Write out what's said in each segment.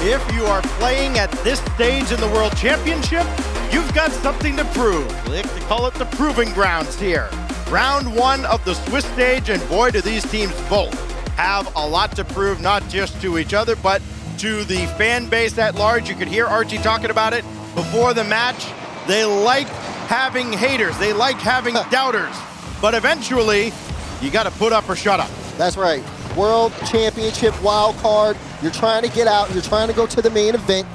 If you are playing at this stage in the World Championship, you've got something to prove. We like to call it the proving grounds here. Round one of the Swiss stage, and boy, do these teams both have a lot to prove, not just to each other, but to the fan base at large. You could hear Archie talking about it before the match. They like having haters. They like having doubters. But eventually, you got to put up or shut up. That's right. World Championship wild card. You're trying to get out. You're trying to go to the main event.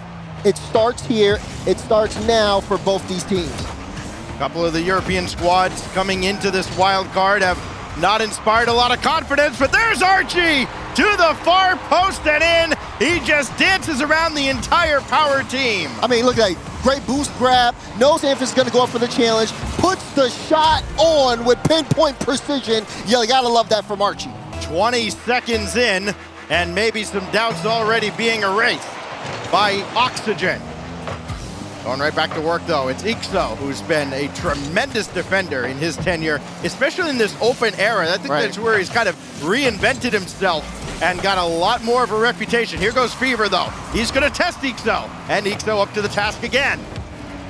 It starts here. It starts now for both these teams. A couple of the European squads coming into this wild card have not inspired a lot of confidence, but there's Archie to the far post and in. He just dances around the entire power team. I mean, look at that. Great boost grab. Knows if it's going to go up for the challenge. Puts the shot on with pinpoint precision. You gotta love that from Archie. 20 seconds in, and maybe some doubts already being erased by Oxygen. Going right back to work, though. It's Ixo, who's been a tremendous defender in his tenure, especially in this open era. I think that's where he's kind of reinvented himself and got a lot more of a reputation. Here goes Fever, though. He's going to test Ixo, and Ixo up to the task again.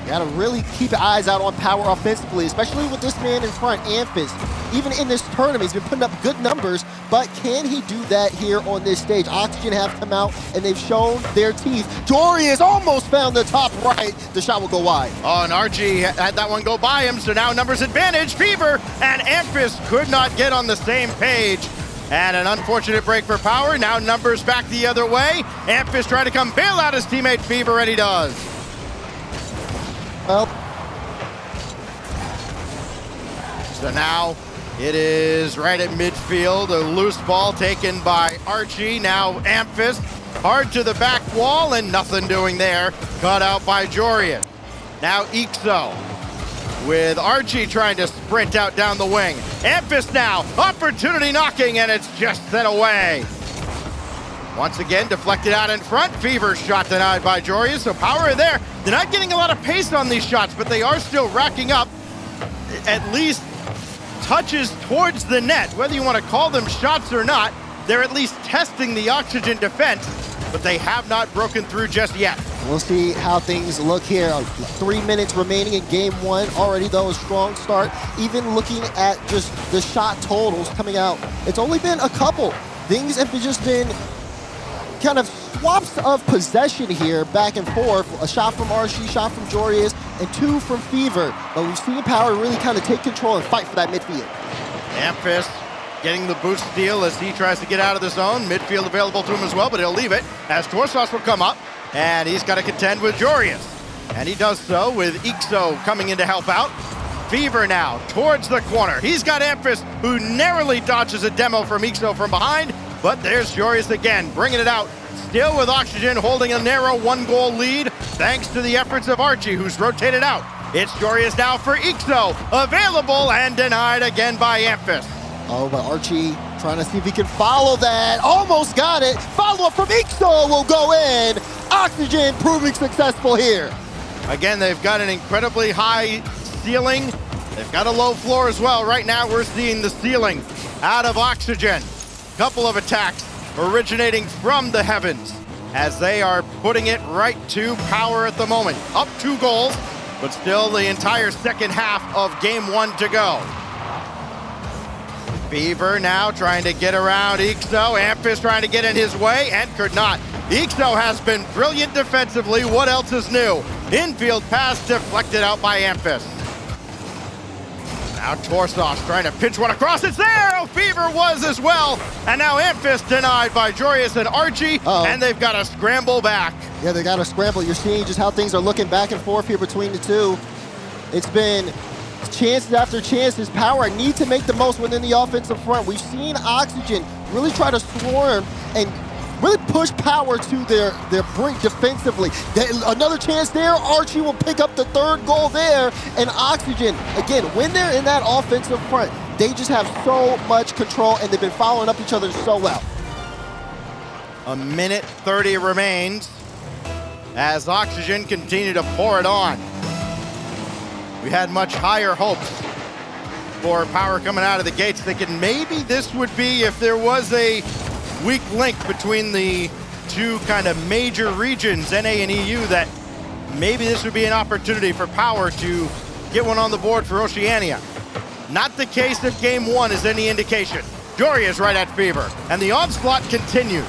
You gotta really keep your eyes out on power offensively, especially with this man in front, Amphis. Even in this tournament, he's been putting up good numbers, but can he do that here on this stage? Oxygen have come out, and they've shown their teeth. Jory has almost found the top right. The shot will go wide. Oh, and Archie had that one go by him, so now numbers advantage. Fever and Amphis could not get on the same page. And an unfortunate break for power. Now numbers back the other way. Amphis trying to come bail out his teammate Fever, and he does. Well, so now it is right at midfield. A loose ball taken by Archie. Now Amphis hard to the back wall and nothing doing there. Cut out by Jorian. Now Ixo with Archie trying to sprint out down the wing. Amphis now, opportunity knocking, and it's just sent away. Once again, deflected out in front. Fever shot denied by Jorian, so power there. They're not getting a lot of pace on these shots, but they are still racking up at least touches towards the net. Whether you want to call them shots or not, they're at least testing the Oxygen defense, but they have not broken through just yet. We'll see how things look here. 3 minutes remaining in game one. Already, though, a strong start. Even looking at just the shot totals coming out, it's only been a couple. Things have just been kind of swaps of possession here, back and forth. A shot from Archie, shot from Jorius, and 2 from Fever. But we've seen Power really kind of take control and fight for that midfield. Amphis getting the boost steal as he tries to get out of the zone. Midfield available to him as well, but he'll leave it as Torsos will come up, and he's got to contend with Jorius. And he does so with Ixo coming in to help out. Fever now towards the corner. He's got Amphis, who narrowly dodges a demo from Ixo from behind, but there's Jorius again, bringing it out. Still with Oxygen holding a narrow 1-goal lead, thanks to the efforts of Archie, who's rotated out. It's Jorius now for Ixo, available and denied again by Amphis. Oh, but Archie trying to see if he can follow that. Almost got it. Follow-up from Ixo will go in. Oxygen proving successful here. Again, they've got an incredibly high ceiling. They've got a low floor as well. Right now, we're seeing the ceiling out of Oxygen. Couple of attacks originating from the heavens as they are putting it right to Power at the moment. Up 2 goals, but still the entire second half of game one to go. Fever now trying to get around Ixo. Amphis trying to get in his way and could not. Ixo has been brilliant defensively. What else is new? Infield pass deflected out by Amphis. Now Torsos trying to pinch one across. It's there! Oh, Fever was as well. And now Amphis denied by Jorius and Archie. And they've got to scramble back. Yeah, they got to scramble. You're seeing just how things are looking back and forth here between the two. It's been chances after chances. Power need to make the most within the offensive front. We've seen Oxygen really try to swarm and really push Power to their brink defensively. Another chance there. Archie will pick up the 3rd goal there. And Oxygen, again, when they're in that offensive front, they just have so much control, and they've been following up each other so well. 1:30 remains as Oxygen continue to pour it on. We had much higher hopes for Power coming out of the gates, thinking maybe this would be, if there was a weak link between the two kind of major regions, NA and EU, that maybe this would be an opportunity for Power to get one on the board for Oceania. Not the case if game one is any indication. Jory is right at Fever, and the onslaught continues.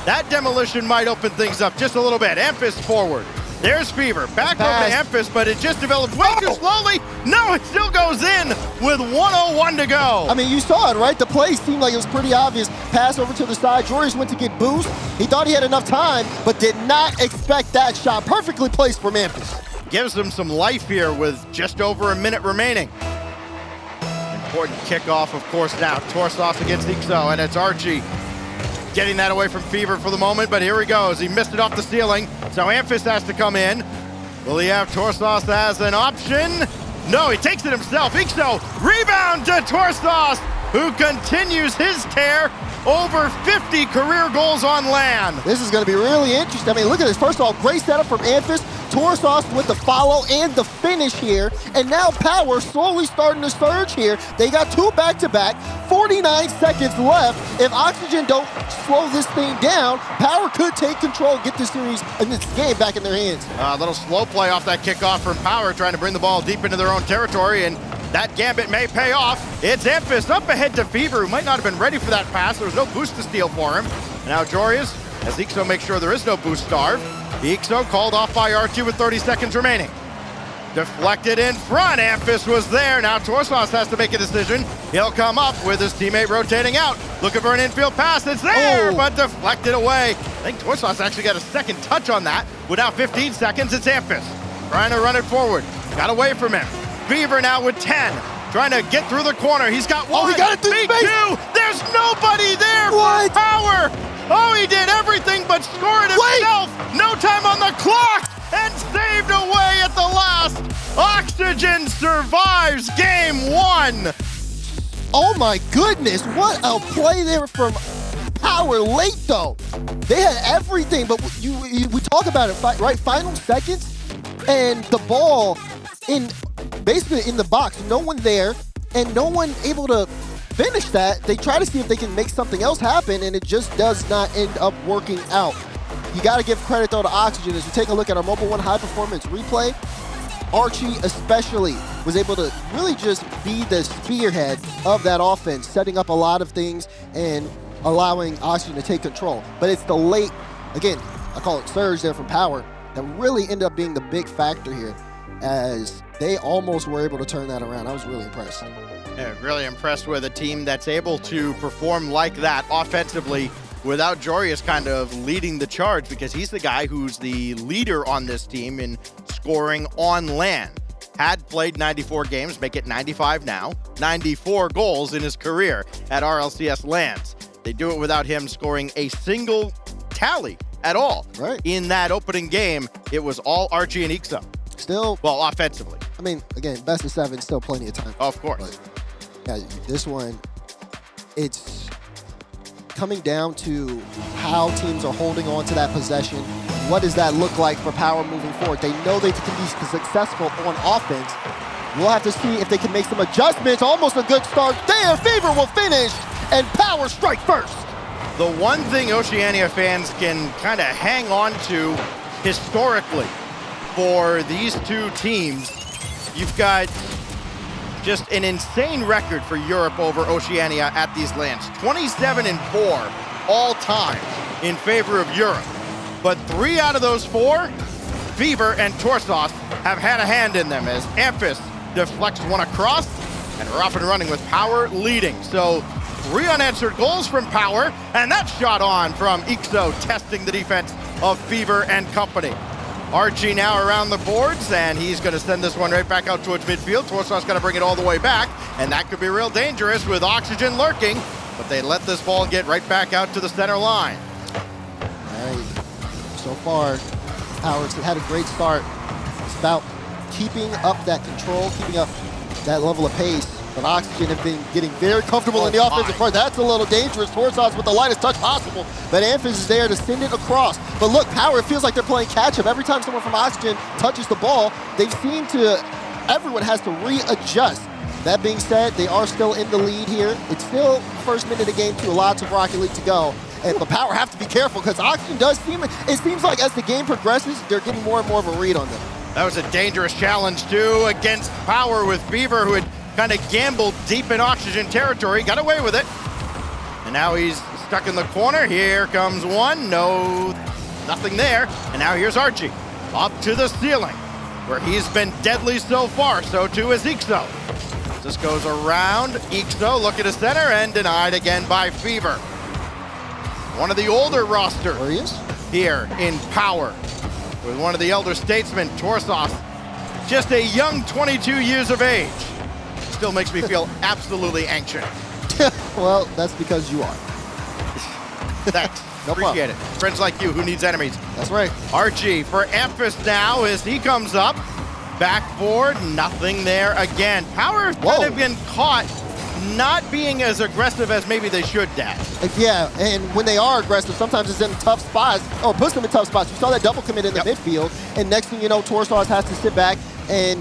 That demolition might open things up just a little bit. Amphis forward. There's Fever. Back over to Amphis, but it just developed way too slowly. No, it still goes in with 1:01 to go. I mean, you saw it, right? The play seemed like it was pretty obvious. Pass over to the side. Joris went to get boost. He thought he had enough time, but did not expect that shot. Perfectly placed for Amphis. Gives them some life here with just over a minute remaining. Important kickoff, of course, now. Torsos against Ixo, and it's Archie getting that away from Fever for the moment, but here he goes. He missed it off the ceiling, so Amphis has to come in. Will he have Torsos as an option? No, he takes it himself. Ixo, rebound to Torsos, who continues his tear. Over 50 career goals on land. This is going to be really interesting. I mean, look at this. First of all, great setup from Amphis. Torsos with the follow and the finish here. And now Power slowly starting to surge here. They got two back-to-back. 49 seconds left. If Oxygen don't slow this thing down, Power could take control, get this series and this game back in their hands. A little slow play off that kickoff from Power, trying to bring the ball deep into their own territory, and that gambit may pay off. It's Amphis up ahead to Fever, who might not have been ready for that pass. There was no boost to steal for him. And now Jorius, as Ixo makes sure there is no boost starve. Ixo called off by Archie with 30 seconds remaining. Deflected in front. Amphis was there. Now Torsos has to make a decision. He'll come up with his teammate rotating out. Looking for an infield pass. It's there, but deflected away. I think Torsos actually got a second touch on that. With now 15 seconds, it's Amphis trying to run it forward. Got away from him. Fever now with 10. Trying to get through the corner. He's got one. Oh, he got it through space. Two. There's nobody there for Power. Oh, he did everything but score it himself. No time on the clock. And saved away at the last. Oxygen survives game one. Oh my goodness, what a play there from Power late though. They had everything, but we talk about it, right? Final seconds, and the ball basically in the box. No one there, and no one able to finish that. They try to see if they can make something else happen, and it just does not end up working out. You got to give credit, though, to Oxygen. As we take a look at our Mobile 1 high-performance replay, Archie especially was able to really just be the spearhead of that offense, setting up a lot of things and allowing Oxygen to take control. But it's the late, again, I call it surge there from Power, that really ended up being the big factor here, as they almost were able to turn that around. I was really impressed. Yeah, really impressed with a team that's able to perform like that offensively without Jorius kind of leading the charge, because he's the guy who's the leader on this team in scoring on LAN. Had played 94 games, make it 95 now, 94 goals in his career at RLCS LANs. They do it without him scoring a single tally at all. Right. In that opening game, it was all Archie and Ixo. Still, well, offensively. I mean, again, best of 7, still plenty of time. Of course. But, yeah, this one, it's coming down to how teams are holding on to that possession. What does that look like for Power moving forward? They know they can be successful on offense. We'll have to see if they can make some adjustments. Almost a good start there. Fever will finish, and Power strike first. The one thing Oceania fans can kind of hang on to historically for these two teams, you've got just an insane record for Europe over Oceania at these lands. 27-4 all time in favor of Europe. But 3 out of those 4, Fever and Torsos have had a hand in them, as Amphis deflects one across, and we're off and running with Power leading. So 3 unanswered goals from Power, and that shot on from Ixo, testing the defense of Fever and company. Archie now around the boards, and he's going to send this one right back out towards midfield. Torsos going to bring it all the way back, and that could be real dangerous with Oxygen lurking, but they let this ball get right back out to the center line. All right. So far, Power's had a great start. It's about keeping up that control, keeping up that level of pace. But Oxygen have been getting very comfortable in the offensive part. That's a little dangerous. Torsos with the lightest touch possible. But Amphis is there to send it across. But look, Power, it feels like they're playing catch-up. Every time someone from Oxygen touches the ball, they seem to, everyone has to readjust. That being said, they are still in the lead here. It's still first minute of game 2, lots of Rocket League to go. And the Power have to be careful because Oxygen does seem, it seems like as the game progresses, they're getting more and more of a read on them. That was a dangerous challenge, too, against Power with Fever, who had kind of gambled deep in Oxygen territory, got away with it. And now he's stuck in the corner. Here comes one, no, nothing there. And now here's Archie, up to the ceiling, where he's been deadly so far, so too is Ixo. This goes around, Ixo looking to center and denied again by Fever. One of the older roster There he is. here in Power, with one of the elder statesmen, Torsos, just a young 22 years of age. Still makes me feel absolutely anxious. Well, that's because you are. Thanks, No appreciate problem. it. Friends like you, who needs enemies? That's right. Archie for Amphis now as he comes up. Back forward, nothing there again. Power has kind of been caught not being as aggressive as maybe they should, Dad. Yeah, and when they are aggressive, sometimes it's in tough spots, or puts them in tough spots. You saw that double commit in the midfield, and next thing you know, Torsos has to sit back and,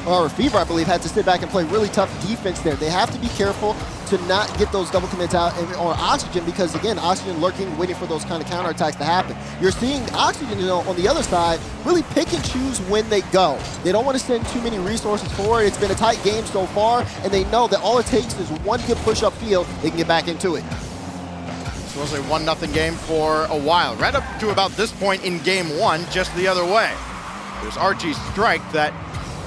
or Fever, I believe, had to sit back and play really tough defense there. They have to be careful to not get those double commits out on Oxygen because, again, Oxygen lurking, waiting for those kind of counterattacks to happen. You're seeing Oxygen, you know, on the other side, really pick and choose when they go. They don't want to send too many resources forward. It's been a tight game so far, and they know that all it takes is one good push-up field, they can get back into it. This was a 1-0 game for a while. Right up to about this point in game one, just the other way. There's Archie's strike that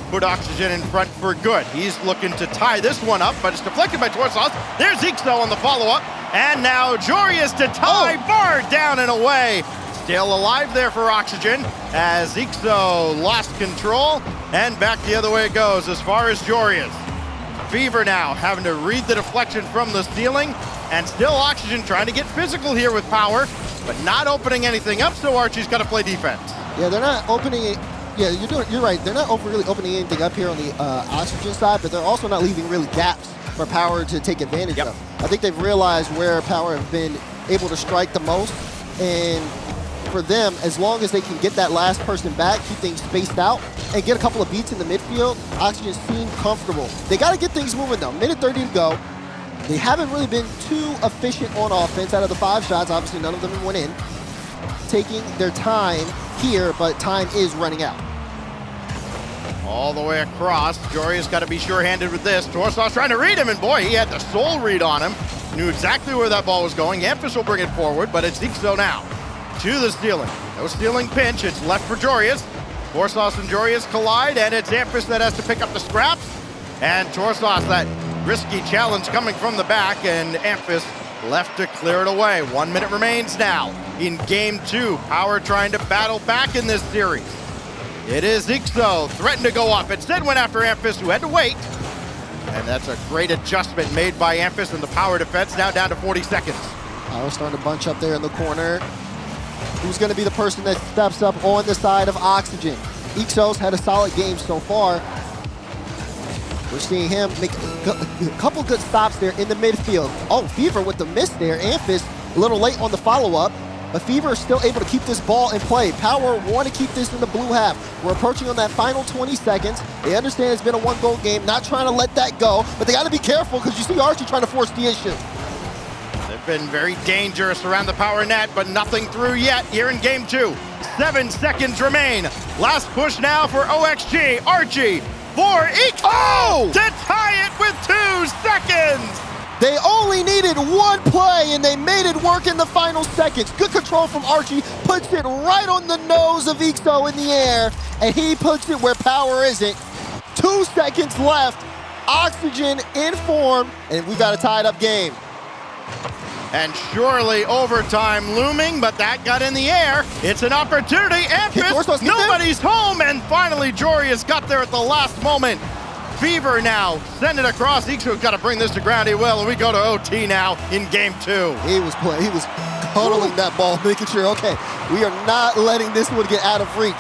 put Oxygen in front for good. He's looking to tie this one up, but it's deflected by Torsos. There's Ixo on the follow-up. And now Jorius to tie, barred down and away. Still alive there for Oxygen as Ixo lost control, and back the other way it goes as far as Jorius. Fever now having to read the deflection from the ceiling, and still Oxygen trying to get physical here with Power, but not opening anything up, so Archie's got to play defense. Yeah, they're not opening it. Yeah, you're right. They're not really opening anything up here on the Oxygen side, but they're also not leaving really gaps for Power to take advantage of. I think they've realized where Power have been able to strike the most, and for them, as long as they can get that last person back, keep things spaced out, and get a couple of beats in the midfield, Oxygen seem comfortable. They got to get things moving though. Minute 30 to go. They haven't really been too efficient on offense. Out of the 5 shots, obviously none of them went in. Taking their time here, but time is running out. All the way across. Jorius got to be sure-handed with this. Torsos trying to read him, and boy, he had the soul read on him. Knew exactly where that ball was going. Amphis will bring it forward, but it's Ixo now. To the stealing. No stealing pinch. It's left for Jorius. Torsos and Jorius collide, and it's Amphis that has to pick up the scraps. And Torsos, that risky challenge coming from the back, and Amphis left to clear it away. 1 minute remains now in game 2. Power trying to battle back in this series. It is Ixo, threatened to go up. Instead went after Amphis, who had to wait. And that's a great adjustment made by Amphis in the Power defense, now down to 40 seconds. Power starting to bunch up there in the corner. Who's going to be the person that steps up on the side of Oxygen? Ixo's had a solid game so far. We're seeing him make a couple good stops there in the midfield. Oh, Fever with the miss there. Amphis a little late on the follow-up. But Fever is still able to keep this ball in play. Power want to keep this in the blue half. We're approaching on that final 20 seconds. They understand it's been a 1-goal game, not trying to let that go, but they got to be careful because you see Archie trying to force the issue. They've been very dangerous around the Power net, but nothing through yet here in game 2. 7 seconds remain. Last push now for OXG. Archie for Ixo to tie it with 2 seconds. They only needed one play, and they made it work in the final seconds. Good control from Archie, puts it right on the nose of Ixo in the air, and he puts it where Power isn't. 2 seconds left, Oxygen in form, and we've got a tied-up game. And surely overtime looming, but that got in the air. It's an opportunity. Amphis, nobody's home, and finally Jorius got there at the last moment. Fever now, send it across. Ixo's got to bring this to ground. He will, and we go to OT now in game 2. He was cuddling that ball, making sure, okay, we are not letting this one get out of reach.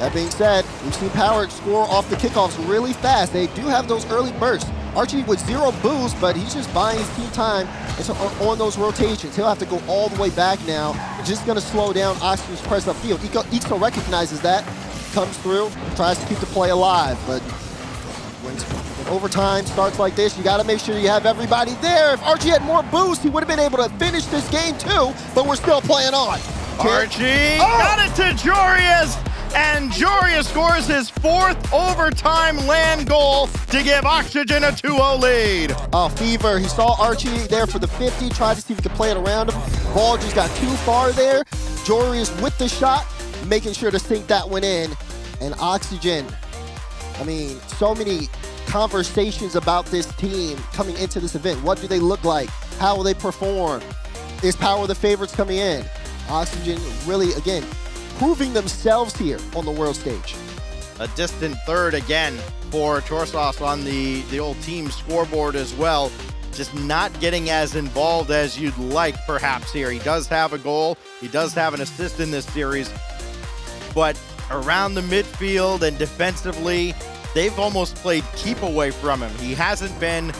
That being said, we've seen Power score off the kickoffs really fast. They do have those early bursts. Archie with 0 boost, but he's just buying his team time on those rotations. He'll have to go all the way back now. It's just going to slow down Oxygen's press upfield. Ixo recognizes that, comes through, tries to keep the play alive, but overtime starts like this, you got to make sure you have everybody there. If Archie had more boost, he would have been able to finish this game too, but we're still playing on. Archie got it to Jorius, and Jorius scores his 4th overtime land goal to give Oxygen a 2-0 lead. Oh, Fever, he saw Archie there for the 50, tried to see if he could play it around him. Ball just got too far there. Jorius with the shot, making sure to sink that one in. And Oxygen, I mean, so many conversations about this team coming into this event. What do they look like? How will they perform? Is Power the favorites coming in? Oxygen really, again, proving themselves here on the world stage. A distant third again for Torsos on the old team scoreboard as well. Just not getting as involved as you'd like perhaps here. He does have a goal. He does have an assist in this series. But around the midfield and defensively, they've almost played keep away from him. He hasn't been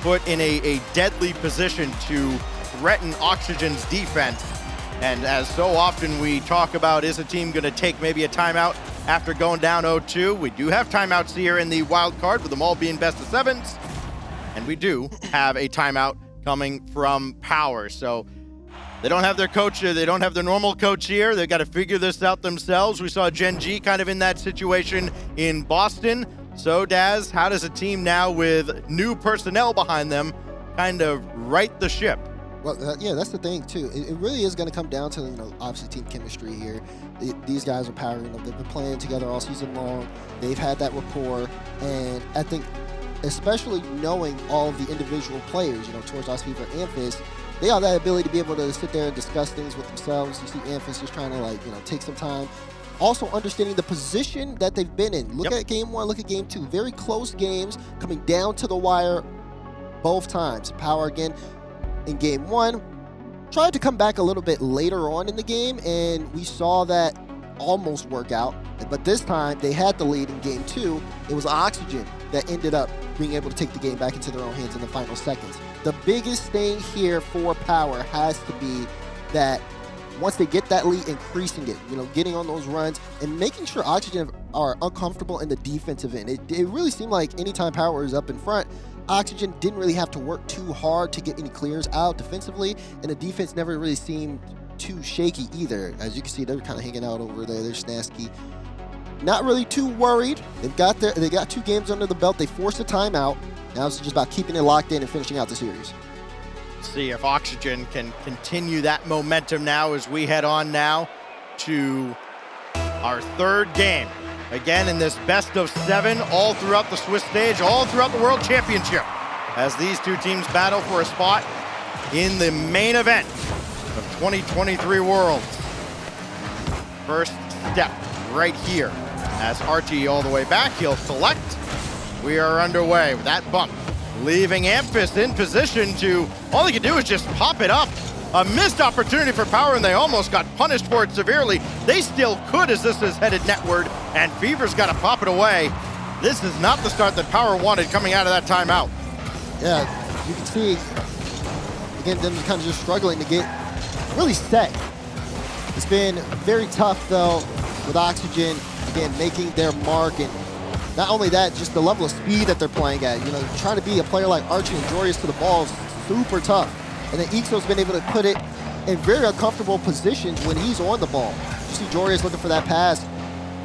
put in a deadly position to threaten Oxygen's defense. And as so often we talk about, is a team going to take maybe a timeout after going down 0-2? We do have timeouts here in the wild card, with them all being best of 7s. And we do have a timeout coming from Power. So they don't have their coach, they don't have their normal coach here. They've got to figure this out themselves. We saw Gen G kind of in that situation in Boston. So Daz, how does a team now with new personnel behind them kind of right the ship? Well, yeah, that's the thing too. It really is going to come down to, obviously team chemistry here. These guys are Power, they've been playing together all season long. They've had that rapport, and I think, especially knowing all of the individual players, Torsos, Fever, and Fist, they have that ability to be able to sit there and discuss things with themselves. You see Amphis just trying to take some time. Also understanding the position that they've been in. Look at game 1, look at game 2. Very close games, coming down to the wire both times. Power again in game 1 tried to come back a little bit later on in the game, and we saw that almost work out. But this time they had the lead in game 2. It was Oxygen that ended up being able to take the game back into their own hands in the final seconds. The biggest thing here for Power has to be that once they get that lead, increasing it, getting on those runs and making sure Oxygen are uncomfortable in the defensive end. It really seemed like anytime Power is up in front, Oxygen didn't really have to work too hard to get any clears out defensively, and the defense never really seemed too shaky either. As you can see, they're kind of hanging out over there. They're Snasky. Not really too worried. They got 2 games under the belt. They forced a timeout. Now it's just about keeping it locked in and finishing out the series. See if Oxygen can continue that momentum now as we head on now to our 3rd game. Again, in this best of 7, all throughout the Swiss stage, all throughout the World Championship, as these 2 teams battle for a spot in the main event of 2023 Worlds. First step right here as Archie all the way back. He'll collect. We are underway with that bump, leaving Amphis in position to, all he can do is just pop it up. A missed opportunity for Power, and they almost got punished for it severely. They still could, as this is headed netward, and Fever's got to pop it away. This is not the start that Power wanted coming out of that timeout. Yeah, you can see, again, them kind of just struggling to get really set. It's been very tough, though, with Oxygen, again, making their mark, and not only that, just the level of speed that they're playing at. Trying to be a player like Archie and Jorius to the ball is super tough. And then Ixo's been able to put it in very uncomfortable positions when he's on the ball. You see Jorius looking for that pass,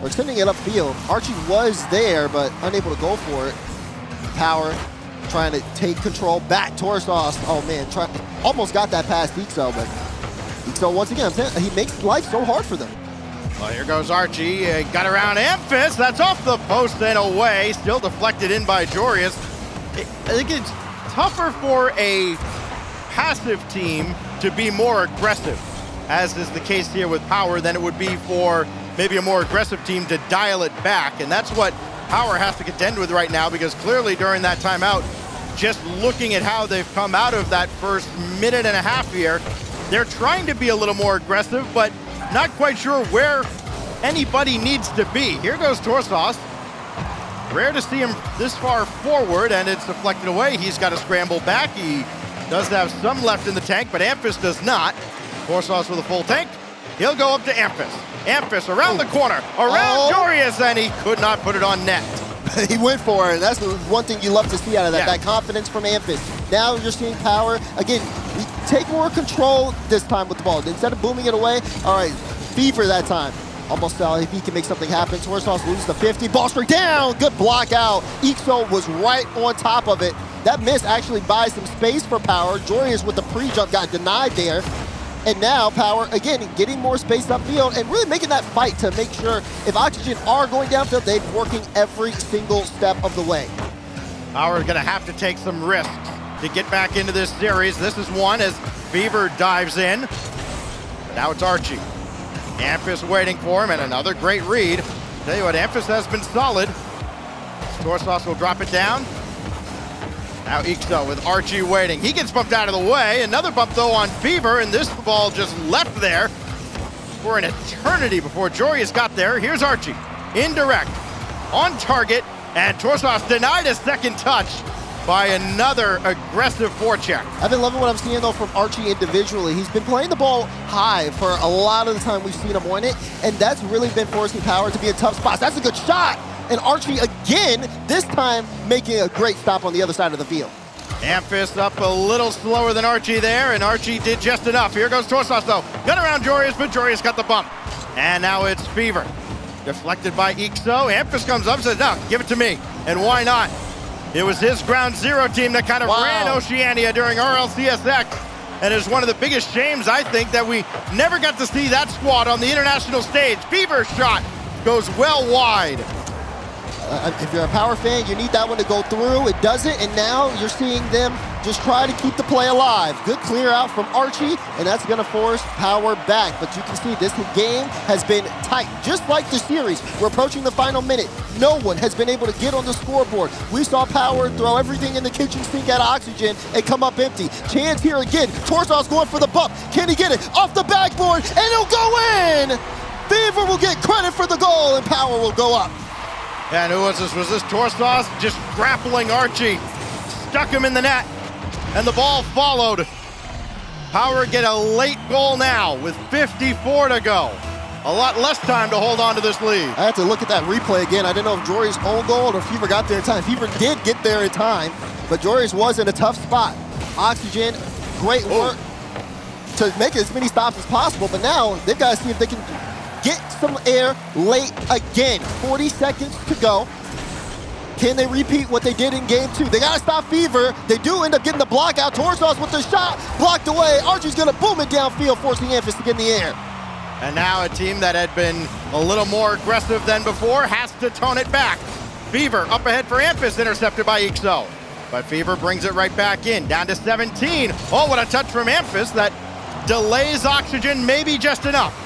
or sending it upfield. Archie was there, but unable to go for it. Power trying to take control back. Torsos, oh man, almost got that past Ixo, but Ixo, once again, he makes life so hard for them. Well, here goes Archie, got around Amphis, that's off the post and away, still deflected in by Jorius. I think it's tougher for a passive team to be more aggressive, as is the case here with Power, than it would be for maybe a more aggressive team to dial it back. And that's what Power has to contend with right now, because clearly during that timeout, just looking at how they've come out of that first minute and a half here, they're trying to be a little more aggressive, but not quite sure where anybody needs to be. Here goes Torsos. Rare to see him this far forward, and it's deflected away. He's got to scramble back. He does have some left in the tank, but Amphis does not. Torsos with a full tank. He'll go up to Amphis. Amphis around the corner, around Jorius, and he could not put it on net. He went for it, and that's the one thing you love to see out of that, Yeah. that confidence from Amphis. Now you're seeing Power, again, take more control this time with the ball. Instead of booming it away, all right, Fever that time. Almost saw if he can make something happen. Torsauce loses the 50, ball straight down, good block out. Ixo was right on top of it. That miss actually buys some space for Power. Jorius with the pre-jump got denied there. And now Power, again, getting more space upfield and really making that fight to make sure if Oxygen are going downfield, they're working every single step of the way. Power gonna have to take some risks to get back into this series. This is one as Fever dives in. But now it's Archie. Amphis waiting for him, and another great read. Tell you what, Amphis has been solid. Torsauce will drop it down. Now Ixo with Archie waiting. He gets bumped out of the way. Another bump though on Fever, and this ball just left there for an eternity before Jorius got there. Here's Archie, indirect, on target, and Torsauce denied a second touch by another aggressive forecheck. I've been loving what I'm seeing though from Archie individually. He's been playing the ball high for a lot of the time we've seen him on it, and that's really been forcing Power to be in tough spots. That's a good shot. And Archie again, this time making a great stop on the other side of the field. Amphis up a little slower than Archie there, and Archie did just enough. Here goes Torsauce though. Got around Jorius, but Jorius got the bump. And now it's Fever. Deflected by Ixo. Amphis comes up and says, no, give it to me. And why not? It was his ground zero team that kind of ran Oceania during RLCS. And it's one of the biggest shames, I think, that we never got to see that squad on the international stage. Fever's shot goes well wide. If you're a Power fan, you need that one to go through. It doesn't, and now you're seeing them just try to keep the play alive. Good clear out from Archie, and that's going to force Power back. But you can see this game has been tight. Just like the series, we're approaching the final minute. No one has been able to get on the scoreboard. We saw Power throw everything in the kitchen sink at Oxygen and come up empty. Chance here again. Torsauce going for the bump. Can he get it? Off the backboard, and it'll go in! Fever will get credit for the goal, and Power will go up. And who was this? Was this Torsauce just grappling Archie? Stuck him in the net, and the ball followed. Power get a late goal now with 54 to go. A lot less time to hold on to this lead. I had to look at that replay again. I didn't know if Jorius' own goal or Fever got there in time. Fever did get there in time, but Jorius was in a tough spot. Oxygen, great work to make as many stops as possible, but now they've got to see if they can get some air late again. 40 seconds to go. Can they repeat what they did in game 2? They gotta stop Fever. They do end up getting the block out. Torsauce with the shot, blocked away. Archie's gonna boom it downfield, forcing Amphis to get in the air. And now a team that had been a little more aggressive than before has to tone it back. Fever up ahead for Amphis, intercepted by Ixo. But Fever brings it right back in, down to 17. Oh, what a touch from Amphis that delays Oxygen maybe just enough.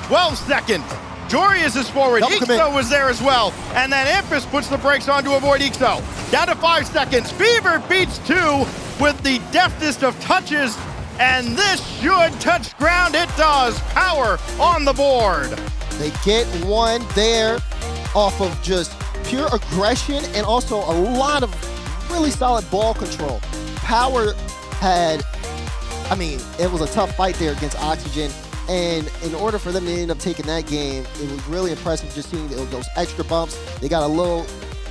12 seconds. Jorius is forward. Ixo was there as well. And then Amphis puts the brakes on to avoid Ixo. Down to 5 seconds. Fever beats 2 with the deftest of touches. And this should touch ground. It does. Power on the board. They get one there off of just pure aggression and also a lot of really solid ball control. Power had, I mean, it was a tough fight there against Oxygen. And in order for them to end up taking that game, it was really impressive just seeing those extra bumps. They got a little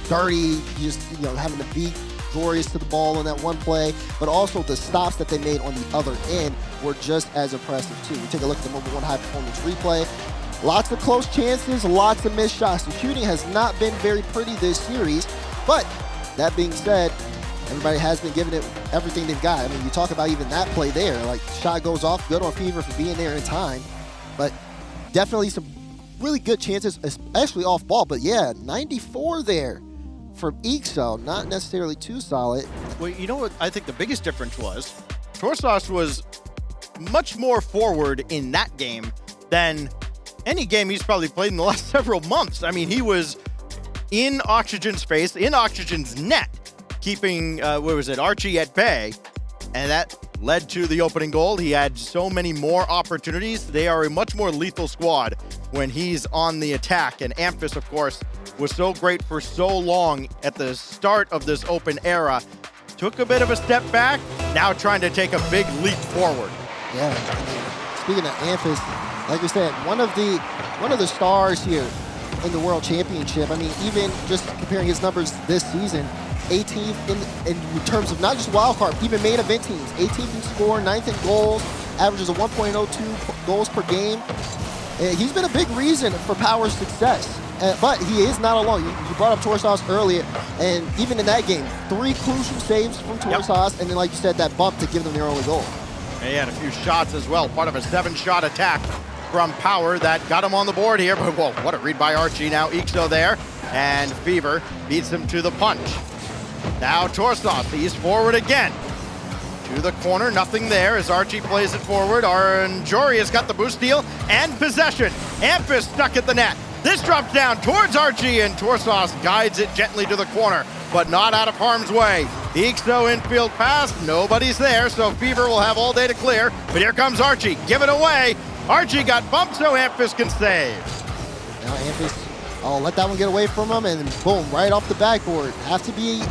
dirty, just having to beat Jorius to the ball on that one play, but also the stops that they made on the other end were just as impressive too. We take a look at the Mobile 1 high performance replay. Lots of close chances, lots of missed shots. The shooting has not been very pretty this series, but that being said, everybody has been giving it everything they've got. I mean, you talk about even that play there, like shot goes off, good on Fever for being there in time, but definitely some really good chances, especially off ball. But yeah, 94 there from Ixo, not necessarily too solid. Well, you know what I think the biggest difference was? Torsauce was much more forward in that game than any game he's probably played in the last several months. I mean, he was in Oxygen's face, in Oxygen's net, keeping, Archie at bay, and that led to the opening goal. He had so many more opportunities. They are a much more lethal squad when he's on the attack, and Amphis, of course, was so great for so long at the start of this open era. Took a bit of a step back, now trying to take a big leap forward. Yeah, I mean, speaking of Amphis, like I said, one of the stars here in the World Championship. I mean, even just comparing his numbers this season, 18th in terms of not just wildcard, even main event teams. 18th in score, 9th in goals, averages a 1.02 goals per game. He's been a big reason for Power's success. But he is not alone. You brought up Torsas earlier, and even in that game, 3 crucial saves from Torsas, and then, like you said, that bump to give them their only goal. And he had a few shots as well, part of a 7-shot attack from Power that got him on the board here. But, whoa, what a read by Archie. Now Ixo there, and Fever beats him to the punch. Now Torsas, he's forward again. To the corner, nothing there as Archie plays it forward. Jory has got the boost deal and possession. Amphis stuck at the net. This drops down towards Archie, and Torsas guides it gently to the corner, but not out of harm's way. Ixo infield pass, nobody's there, so Fever will have all day to clear. But here comes Archie, give it away. Archie got bumped, so Amphis can save. Now Amphis, let that one get away from him, and boom, right off the backboard. Have to be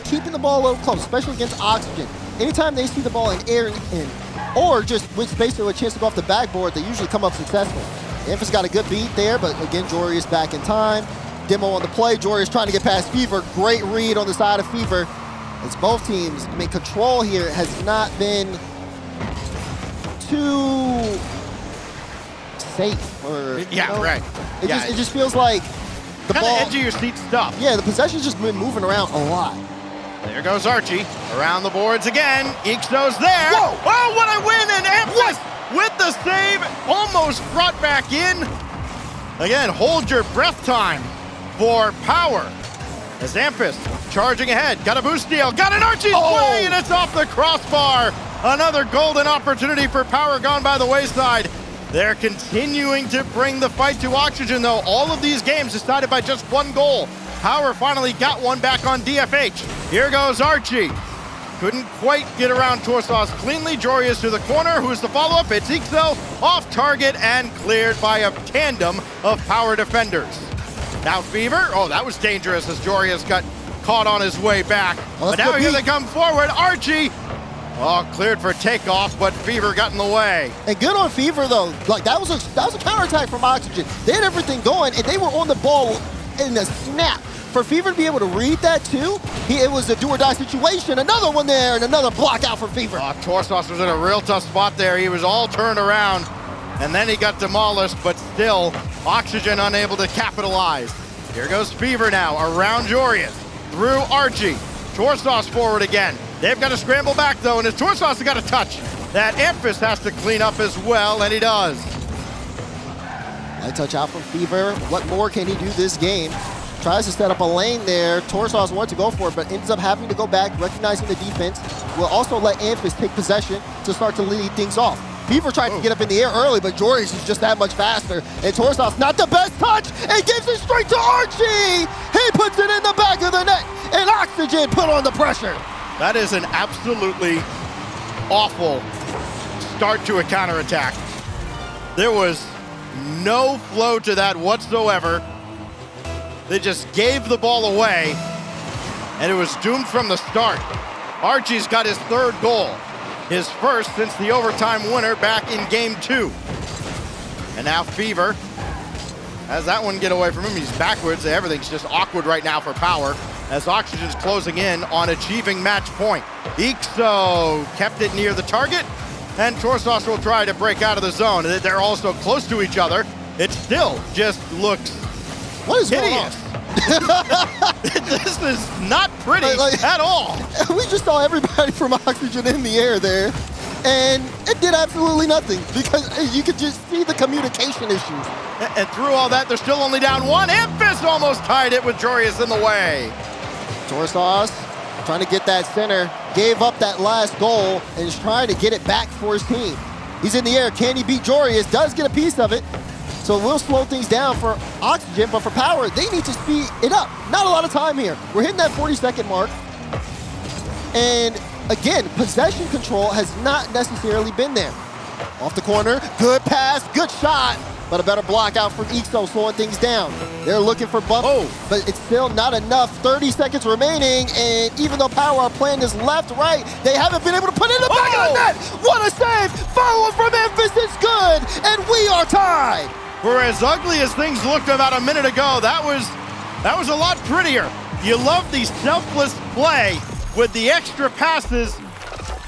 keeping the ball a little close, especially against Oxygen. Anytime they see the ball in air or just with basically a chance to go off the backboard, they usually come up successful. Amphis got a good beat there, but again, Jory is back in time. Demo on the play. Jory is trying to get past Fever. Great read on the side of Fever. It's both teams. I mean, control here has not been too safe. Right. It just feels like the ball. Edge of your seat stuff. Yeah, the possession's just been moving around a lot. There goes Archie. Around the boards again. Ixo's there. Whoa! Oh, what a win! And Amphis with the save, almost brought back in. Again, hold your breath time for Power. As Amphis charging ahead, got a boost deal, got an Archie's play, and it's off the crossbar. Another golden opportunity for Power gone by the wayside. They're continuing to bring the fight to Oxygen, though. All of these games decided by just 1 goal. Power finally got one back on DFH. Here goes Archie. Couldn't quite get around Torsas cleanly. Jory is to the corner. Who's the follow-up? It's Ixo, off target and cleared by a tandem of Power defenders. Now Fever. Oh, that was dangerous as Jory has got caught on his way back. But now here they come forward. Archie. Oh, cleared for takeoff, but Fever got in the way. And good on Fever, though. Like, that was a counterattack from Oxygen. They had everything going, and they were on the ball in a snap. For Fever to be able to read that, too, it was a do-or-die situation. Another one there, and another block out for Fever. Torsas was in a real tough spot there. He was all turned around, and then he got demolished, but still, Oxygen unable to capitalize. Here goes Fever now, around Jorius, through Archie. Torsas forward again. They've got to scramble back, though, and as Torsas has got a touch, that Amphis has to clean up as well, and he does. Light touch out from Fever. What more can he do this game? Tries to set up a lane there. Torsas wanted to go for it, but ends up having to go back, recognizing the defense. Will also let Amphis take possession to start to lead things off. Fever tried to get up in the air early, but Joris is just that much faster. And Torsas, not the best touch, and gives it straight to Archie! He puts it in the back of the net, and Oxygen put on the pressure. That is an absolutely awful start to a counterattack. There was no flow to that whatsoever. They just gave the ball away, and it was doomed from the start. Archie's got his 3rd goal, his first since the overtime winner back in Game 2. And now Fever has that one get away from him. He's backwards. Everything's just awkward right now for Power as Oxygen's closing in on achieving match point. Ixo kept it near the target, and Torsas will try to break out of the zone. They're also close to each other. It still just looks hideous. This is not pretty at all. We just saw everybody from Oxygen in the air there, and it did absolutely nothing because you could just see the communication issues. And through all that, they're still only down 1. Amphis almost tied it with Jorius in the way. Torsas trying to get that center, gave up that last goal, and is trying to get it back for his team. He's in the air. Can he beat Jorius? Does get a piece of it. So we'll slow things down for Oxygen, but for Power, they need to speed it up. Not a lot of time here. We're hitting that 40-second mark. And again, possession control has not necessarily been there. Off the corner, good pass, good shot, but a better block out from Ixo, slowing things down. They're looking for bump, but it's still not enough. 30 seconds remaining, and even though Power are playing this left-right, they haven't been able to put it in the back of the net. What a save! Follow-up from Memphis is good, and we are tied. For as ugly as things looked about a minute ago, that was a lot prettier. You love the selfless play with the extra passes.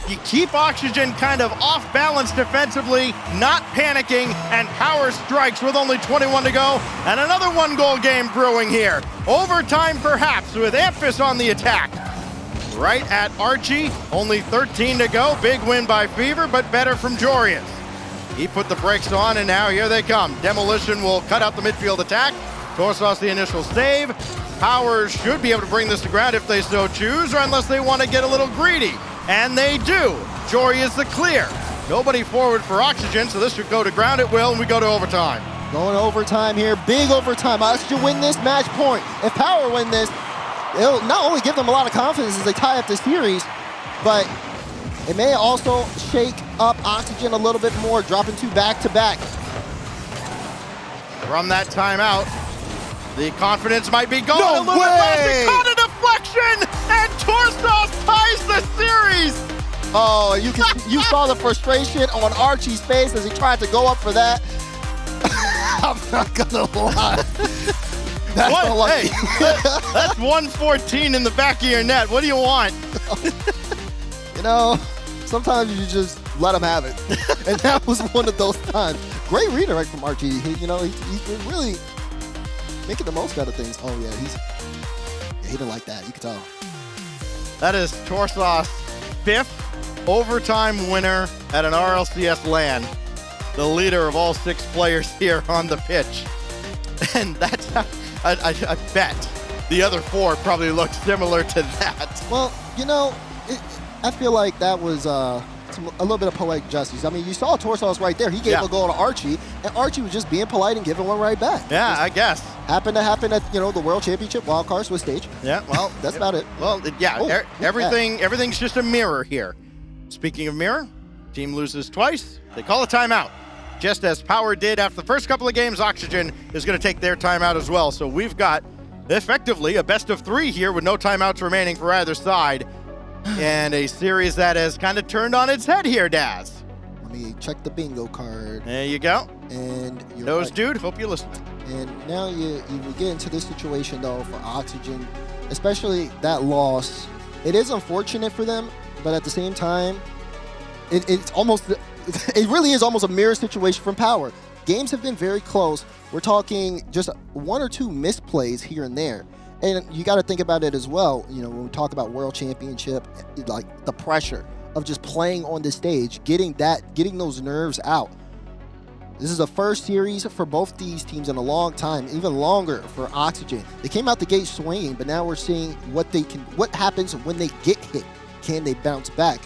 You keep Oxygen kind of off balance defensively, not panicking, and Power strikes with only 21 to go, and another one-goal game brewing here. Overtime perhaps with Amphis on the attack. Right at Archie, only 13 to go. Big win by Fever, but better from Jorius. He put the brakes on, and now here they come. Demolition will cut out the midfield attack. Torsos the initial save. Power should be able to bring this to ground if they so choose, or unless they want to get a little greedy. And they do. Jory is the clear. Nobody forward for Oxygen, so this should go to ground at will, and we go to overtime. Going to overtime here, big overtime. Oxygen win this match point. If Power win this, it'll not only give them a lot of confidence as they tie up the series, but it may also shake up Oxygen a little bit more, dropping 2 back-to-back. From that timeout, the confidence might be gone No a little way! bit. Caught a deflection, and Torsos ties the series. Oh, you saw the frustration on Archie's face as he tried to go up for that. I'm not gonna lie. That's unlucky. Hey, that's 114 in the back of your net. What do you want? You know, sometimes you just let him have it. And that was one of those times. Great redirect from Archie. He's really making the most out of things. Oh, yeah, he didn't like that. You can tell. That is Torsos' 5th overtime winner at an RLCS LAN. The leader of all 6 players here on the pitch. And that's how, I bet the other 4 probably look similar to that. Well, you know, I feel like that was a little bit of poetic justice. I mean, you saw Torsos right there. He gave a goal to Archie, and Archie was just being polite and giving one right back. Yeah, I guess. Happened to happen at, the World Championship Wildcard Swiss stage. Yeah, well, that's about it. Well, yeah, everything's just a mirror here. Speaking of mirror, team loses twice. They call a timeout. Just as Power did after the first couple of games, Oxygen is going to take their timeout as well. So we've got effectively a best of 3 here with no timeouts remaining for either side. And a series that has kind of turned on its head here, Daz. Let me check the bingo card. There you go. And you're Nose right. dude, hope you're listening. And now you get into this situation, though, for Oxygen, especially that loss. It is unfortunate for them, but at the same time, it really is almost a mirror situation from Power. Games have been very close. We're talking just 1 or 2 misplays here and there. And you got to think about it as well, when we talk about World Championship, like the pressure of just playing on the stage, getting those nerves out. This is the first series for both these teams in a long time, even longer for Oxygen. They came out the gate swinging, but now we're seeing what happens when they get hit. Can they bounce back?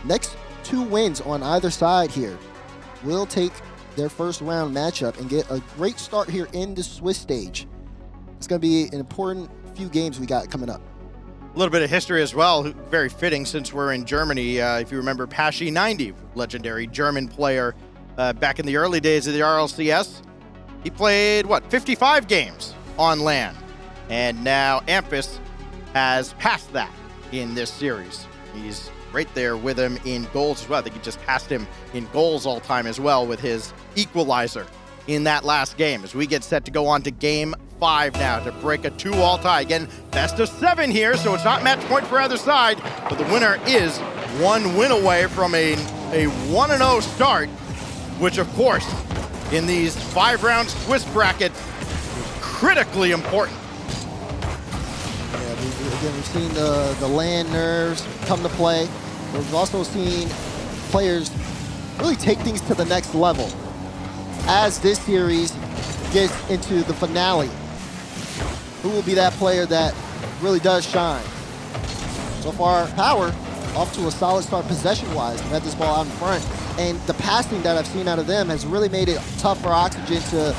Next 2 wins on either side here will take their first round matchup and get a great start here in the Swiss stage. It's going to be an important few games we got coming up. A little bit of history as well, very fitting since we're in Germany. If you remember Pashy 90, legendary German player back in the early days of the RLCS. He played, 55 games on LAN. And now Amphis has passed that in this series. He's right there with him in goals as well. I think he just passed him in goals all time as well with his equalizer in that last game as we get set to go on to game 5 now to break a 2-all tie. Again, best of 7 here, so it's not match point for either side, but the winner is 1 win away from a 1-0 start, which of course, in these 5-round Swiss brackets, is critically important. Yeah, we've seen the LAN nerves come to play. But we've also seen players really take things to the next level as this series gets into the finale. Who will be that player that really does shine? So far, Power off to a solid start possession-wise. They've had this ball out in front. And the passing that I've seen out of them has really made it tough for Oxygen to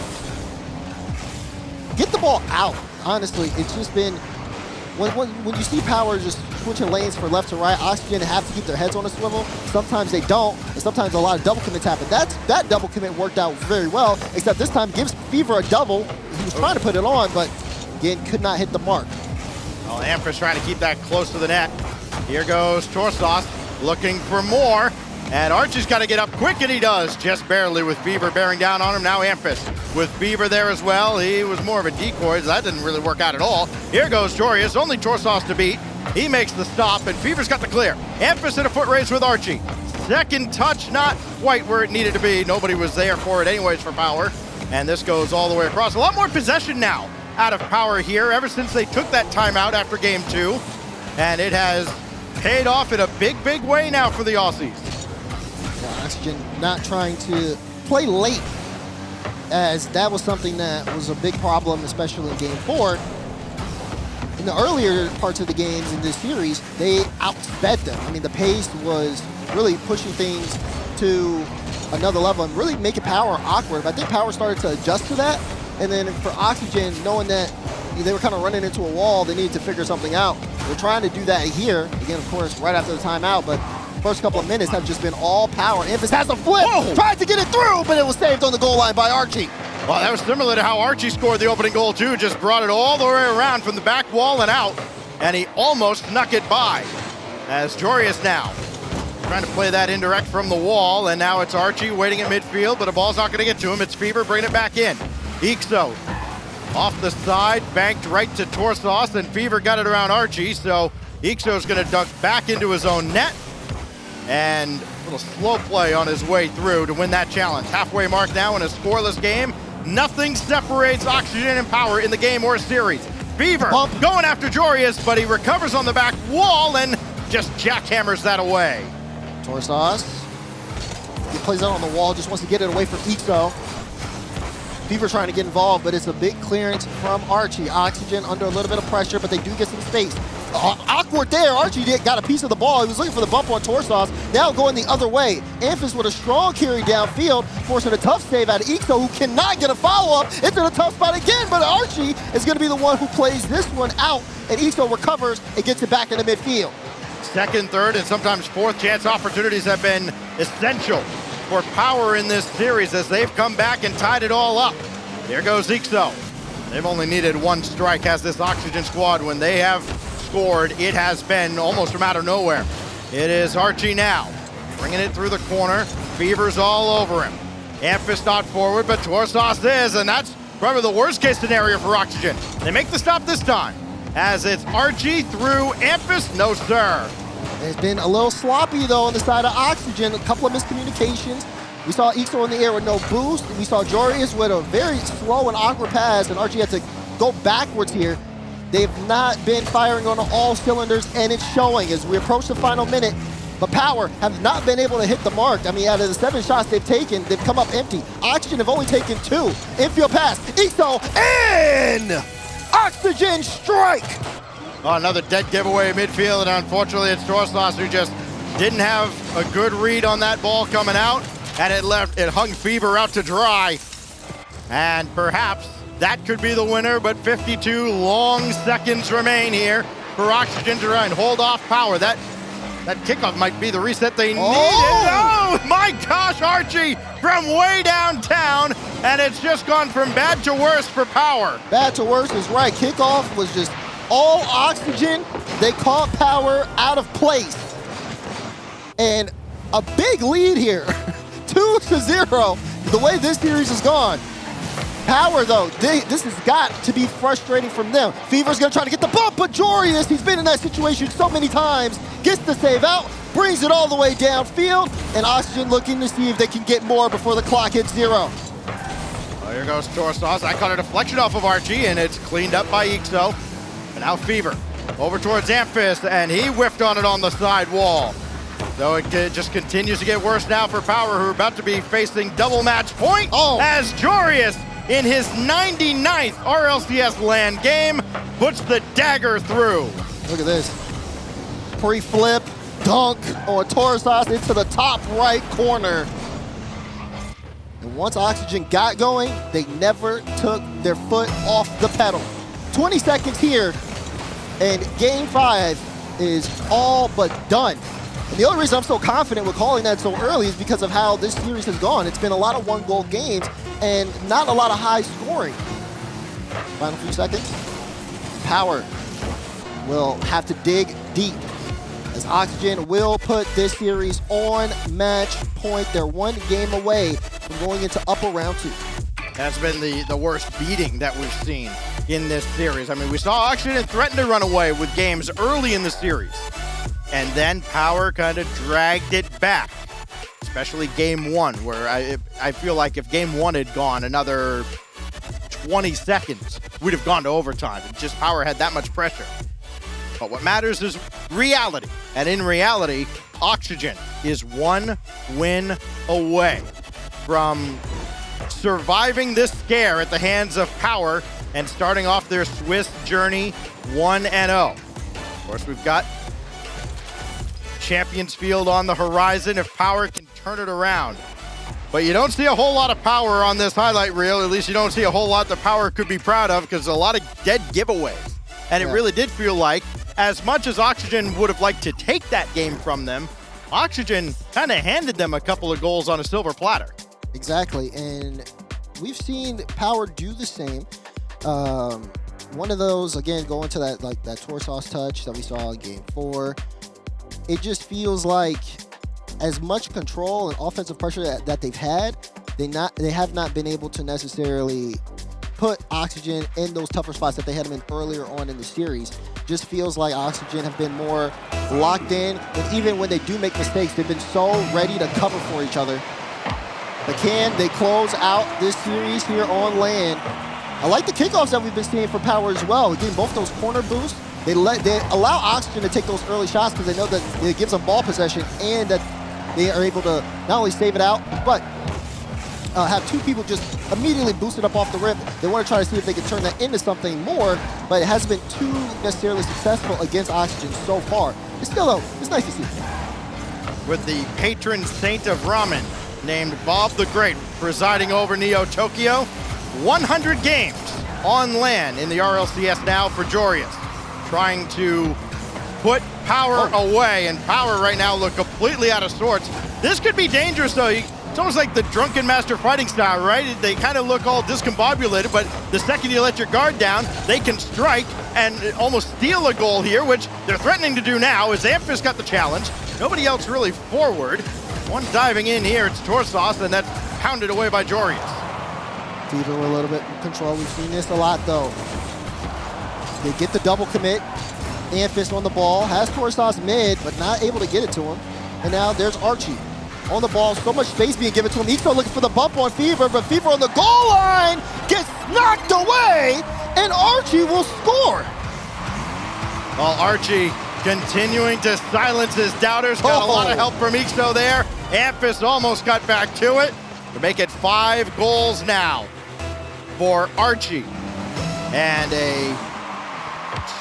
get the ball out. Honestly, it's just been, when you see Power just switching lanes from left to right, Oxygen have to keep their heads on a swivel. Sometimes they don't, and sometimes a lot of double commits happen. That double commit worked out very well, except this time gives Fever a double. He was trying to put it on, but again, could not hit the mark. Well, Amphis trying to keep that close to the net. Here goes Torsos looking for more. And Archie's got to get up quick, and he does, just barely, with Fever bearing down on him. Now Amphis with Fever there as well. He was more of a decoy, so that didn't really work out at all. Here goes Jorius, only Torsauce to beat. He makes the stop, and Fever's got the clear. Amphis in a foot race with Archie. Second touch, not quite where it needed to be. Nobody was there for it anyways for Power. And this goes all the way across. A lot more possession now out of Power here ever since they took that timeout after game 2. And it has paid off in a big, big way now for the Aussies. Oxygen not trying to play late, as that was something that was a big problem, especially in game 4. In the earlier parts of the games in this series, they outsped them. I mean, the pace was really pushing things to another level and really making Power awkward. But I think Power started to adjust to that. And then for Oxygen, knowing that they were kind of running into a wall, they needed to figure something out. They're trying to do that here. Again, of course, right after the timeout, but first couple of minutes have just been all Power. Amphis has a flip, tried to get it through, but it was saved on the goal line by Archie. Well, that was similar to how Archie scored the opening goal too, just brought it all the way around from the back wall and out, and he almost snuck it by. As Jorius now trying to play that indirect from the wall, and now it's Archie waiting at midfield, but the ball's not going to get to him. It's Fever bringing it back in. Ixo off the side, banked right to Torsauce, and Fever got it around Archie, so Ixo's going to duck back into his own net. And a little slow play on his way through to win that challenge. Halfway mark now in a scoreless game. Nothing separates Oxygen and Power in the game or series. Fever going after Jorius, but he recovers on the back wall and just jackhammers that away. Torsauce, he plays out on the wall, just wants to get it away from Ixo. Fever trying to get involved, but it's a big clearance from Archie. Oxygen under a little bit of pressure, but they do get some space. Awkward there. Archie got a piece of the ball. He was looking for the bump on Torsauce. Now going the other way. Amphis with a strong carry downfield, forcing a tough save out of Ixo, who cannot get a follow-up. It's in a tough spot again, but Archie is going to be the one who plays this one out, and Ixo recovers and gets it back into midfield. Second, third, and sometimes fourth chance opportunities have been essential for Power in this series as they've come back and tied it all up. There goes Ixo. They've only needed one strike as this Oxygen squad. When they have scored, it has been almost from out of nowhere. It is Archie now, bringing it through the corner. Fever's all over him. Amphis not forward, but Torsauce is, and that's probably the worst case scenario for Oxygen. They make the stop this time, as it's Archie through Amphis. No, sir. It's been a little sloppy, though, on the side of Oxygen. A couple of miscommunications. We saw Ixo in the air with no boost. We saw Jorius with a very slow and awkward pass, and Archie had to go backwards here. They've not been firing on all cylinders, and it's showing as we approach the final minute. But Power have not been able to hit the mark. I mean, out of the 7 shots they've taken, they've come up empty. Oxygen have only taken 2. Infield pass, Ixo in! Oxygen strike! Oh, another dead giveaway midfield, and unfortunately it's Torsauce who just didn't have a good read on that ball coming out, and it hung Fever out to dry. And perhaps that could be the winner, but 52 long seconds remain here for Oxygen to try and hold off Power. That kickoff might be the reset they needed. Oh my gosh, Archie from way downtown, and it's just gone from bad to worse for Power. Bad to worse is right. Kickoff was just all Oxygen. They caught Power out of place. And a big lead here, 2-0, the way this series has gone. Power, though, this has got to be frustrating from them. Fever's going to try to get the bump, but Jorius, he's been in that situation so many times, gets the save out, brings it all the way downfield, and Oxygen looking to see if they can get more before the clock hits 0. Well, here goes Torsauce. I caught a deflection off of Archie, and it's cleaned up by Ixo. And now Fever over towards Amphis, and he whiffed on it on the side wall. So it just continues to get worse now for Power, who are about to be facing double match point as Jorius, in his 99th RLCS LAN game, puts the dagger through. Look at this. Pre-flip, dunk on Torsauce into the top right corner. And once Oxygen got going, they never took their foot off the pedal. 20 seconds here, and game 5 is all but done. And the only reason I'm so confident with calling that so early is because of how this series has gone. It's been a lot of one-goal games and not a lot of high scoring. Final few seconds. Power will have to dig deep as as Oxygen will put this series on match point. They're 1 game away from going into upper round 2. That's been the worst beating that we've seen in this series. I mean, we saw Oxygen threaten to run away with games early in the series. And then Power kind of dragged it back, especially game 1, where I feel like if game 1 had gone another 20 seconds, we'd have gone to overtime. It just Power had that much pressure. But what matters is reality. And in reality, Oxygen is 1 win away from surviving this scare at the hands of Power and starting off their Swiss journey 1-0. Of course, we've got Champions Field on the horizon if Power can turn it around. But you don't see a whole lot of Power on this highlight reel. At least you don't see a whole lot that Power could be proud of, because a lot of dead giveaways. And it really did feel like, as much as Oxygen would have liked to take that game from them, Oxygen kind of handed them a couple of goals on a silver platter. Exactly, and we've seen Power do the same. One of those, again, going to that that Torsos touch that we saw in game 4. It just feels like as much control and offensive pressure that they've had, they have not been able to necessarily put Oxygen in those tougher spots that they had them in earlier on in the series. Just feels like Oxygen have been more locked in, and even when they do make mistakes, they've been so ready to cover for each other. But can they close out this series here on land? I like the kickoffs that we've been seeing for Power as well. Getting both those corner boosts. They allow Oxygen to take those early shots because they know that it gives them ball possession and that they are able to not only save it out, but have 2 people just immediately boost it up off the rip. They want to try to see if they can turn that into something more, but it hasn't been too necessarily successful against Oxygen so far. It's still, though, it's nice to see. With the patron saint of ramen named Bob the Great presiding over Neo Tokyo, 100 games on land in the RLCS now for Jorius, trying to put Power away, and Power right now look completely out of sorts. This could be dangerous, though. It's almost like the Drunken Master fighting style, right? They kind of look all discombobulated, but the second you let your guard down, they can strike and almost steal a goal here, which they're threatening to do now as Amphis got the challenge. Nobody else really forward. One diving in here, it's Torsos, and that's pounded away by Jorius. Fever with a little bit of control. We've seen this a lot, though. They get the double commit. Amphis on the ball, has Torsos mid, but not able to get it to him. And now there's Archie on the ball. So much space being given to him. Eco looking for the bump on Fever, but Fever on the goal line gets knocked away, and Archie will score. Well, Archie continuing to silence his doubters. Got a lot of help from Ixo there. Amphis almost got back to it to make it 5 goals now for Archie. And a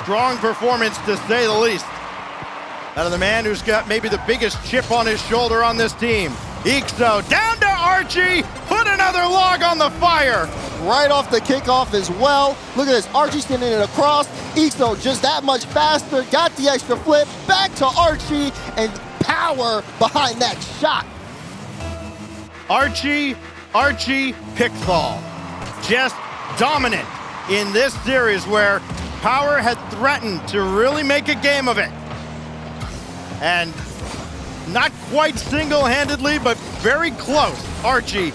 strong performance, to say the least, out of the man who's got maybe the biggest chip on his shoulder on this team. Ixo down to Archie, put another log on the fire. Right off the kickoff as well. Look at this, Archie sending it across. Ixo just that much faster, got the extra flip, back to Archie, and Power behind that shot. Archie Pickthall, just dominant in this series where Power had threatened to really make a game of it. And not quite single-handedly, but very close. Archie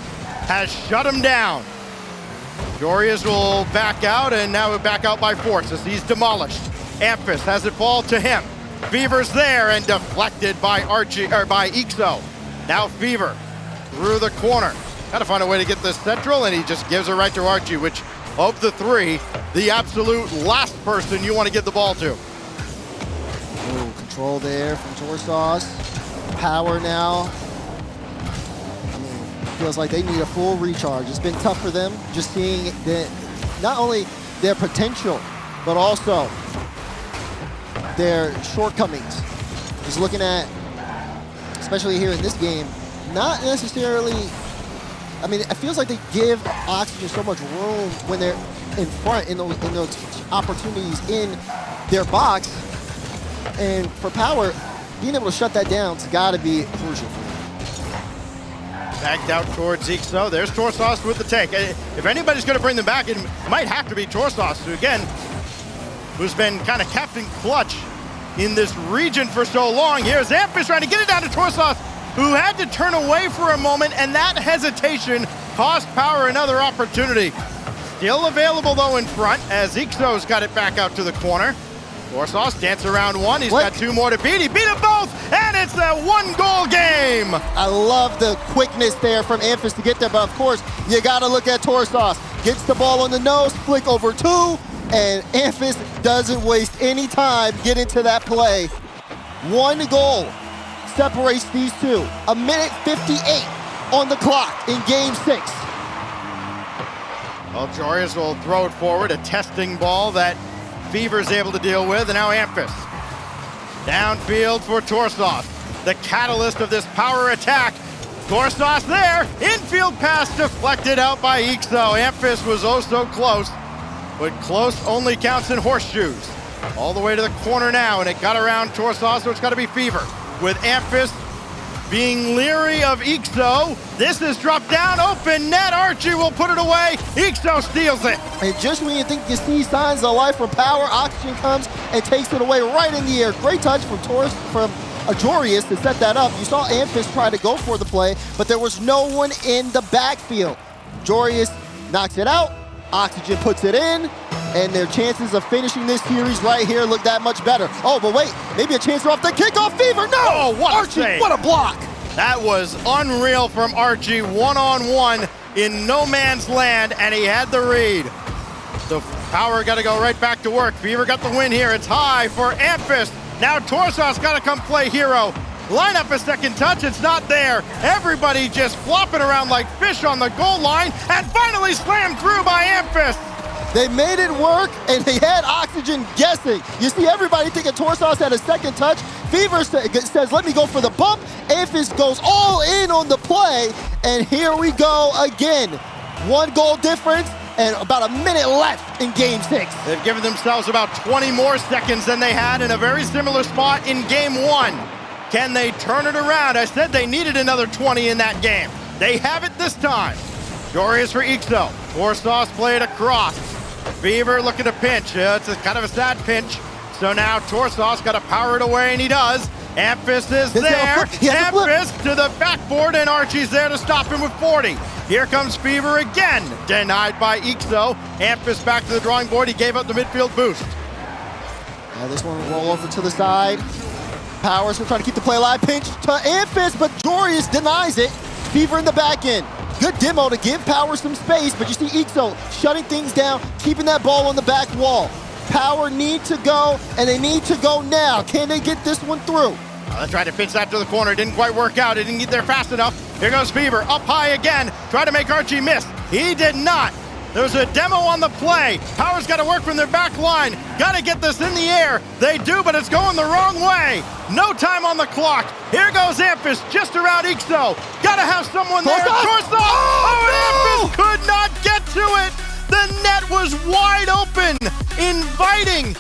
has shut him down. Jorius will back out, and now he'll back out by force as he's demolished. Amphis has it fall to him. Fever's there and deflected by by Ixo. Now Fever through the corner. Gotta find a way to get this central, and he just gives it right to Archie, which of the 3, the absolute last person you want to give the ball to. Ooh, control there from Torsos. Power now. I mean, feels like they need a full recharge. It's been tough for them, just seeing not only their potential, but also their shortcoments. Just looking at, especially here in this game, not necessarily, I mean, it feels like they give Oxygen so much room when they're in front in those opportunities in their box. And for Power, being able to shut that down has got to be crucial for them. Backed out towards Ixo. There's Torsos with the take. If anybody's going to bring them back, it might have to be Torsos, who again, who's been kind of Captain Clutch in this region for so long. Here's Amphis trying to get it down to Torsos, who had to turn away for a moment, and that hesitation cost Power another opportunity. Still available though in front as Ixo's got it back out to the corner. Torsos dance around one, he's got two more to beat. He beat them both, and it's a one-goal game. I love the quickness there from Amphis to get there, but of course, you gotta look at Torsos. Gets the ball on the nose, flick over two, and Amphis doesn't waste any time getting to that play. One goal separates these two. 1:58 on the clock in game 6. Well, Jorius will throw it forward, a testing ball that Fever's able to deal with, and now Amphis. Downfield for Torsos, the catalyst of this Power attack. Torsos there, infield pass deflected out by Ixo. Amphis was oh so close, but close only counts in horseshoes. All the way to the corner now, and it got around Torsos, so it's got to be Fever. With Amphis being leery of Ixo, this is dropped down, open net, Archie will put it away, Ixo steals it. And just when you think you see signs of life from Power, Oxygen comes and takes it away right in the air. Great touch from Jorius to set that up. You saw Amphis try to go for the play, but there was no one in the backfield. Jorius knocks it out, Oxygen puts it in, and their chances of finishing this series right here look that much better. Oh, but wait, maybe a chance off the kickoff. Fever, no! Oh, what Archie, a save. what a block! That was unreal from Archie, one-on-one in no man's land, and he had the read. The Power got to go right back to work. Fever got the win here. It's high for Amphis. Now Torsos got to come play hero. Line up a second touch, it's not there. Everybody just flopping around like fish on the goal line, and finally slammed through by Amphis. They made it work, and they had Oxygen guessing. You see everybody thinking Torsos had a second touch. Fever says, let me go for the bump. Amphis goes all in on the play, and here we go again. 1 goal difference, and about a minute left in game 6. They've given themselves about 20 more seconds than they had in a very similar spot in game 1. Can they turn it around? I said they needed another 20 in that game. They have it this time. Jorius for Ixo. Torsos played across. Fever looking to pinch. It's a kind of a sad pinch. So now Torsos got to power it away, and he does. Amphis is there. Amphis to the backboard, and Archie's there to stop him with 40. Here comes Fever again. Denied by Ixo. Amphis back to the drawing board. He gave up the midfield boost. Now this one will roll over to the side. Power still trying to keep the play alive. Pinch to Amphis, but Jorius denies it. Fever in the back end. Good demo to give Power some space, but you see Ixo shutting things down, keeping that ball on the back wall. Power need to go, and they need to go now. Can they get this one through? They tried to pitch that to the corner. Didn't quite work out. It didn't get there fast enough. Here goes Fever, up high again. Try to make Archie miss. He did not. There's a demo on the play. Power's got to work from their back line. Got to get this in the air. They do, but it's going the wrong way. No time on the clock. Here goes Amphis just around Ixo. Got to have someone there. Torsos! Oh, no! Amphis could not get to it. The net was wide open, inviting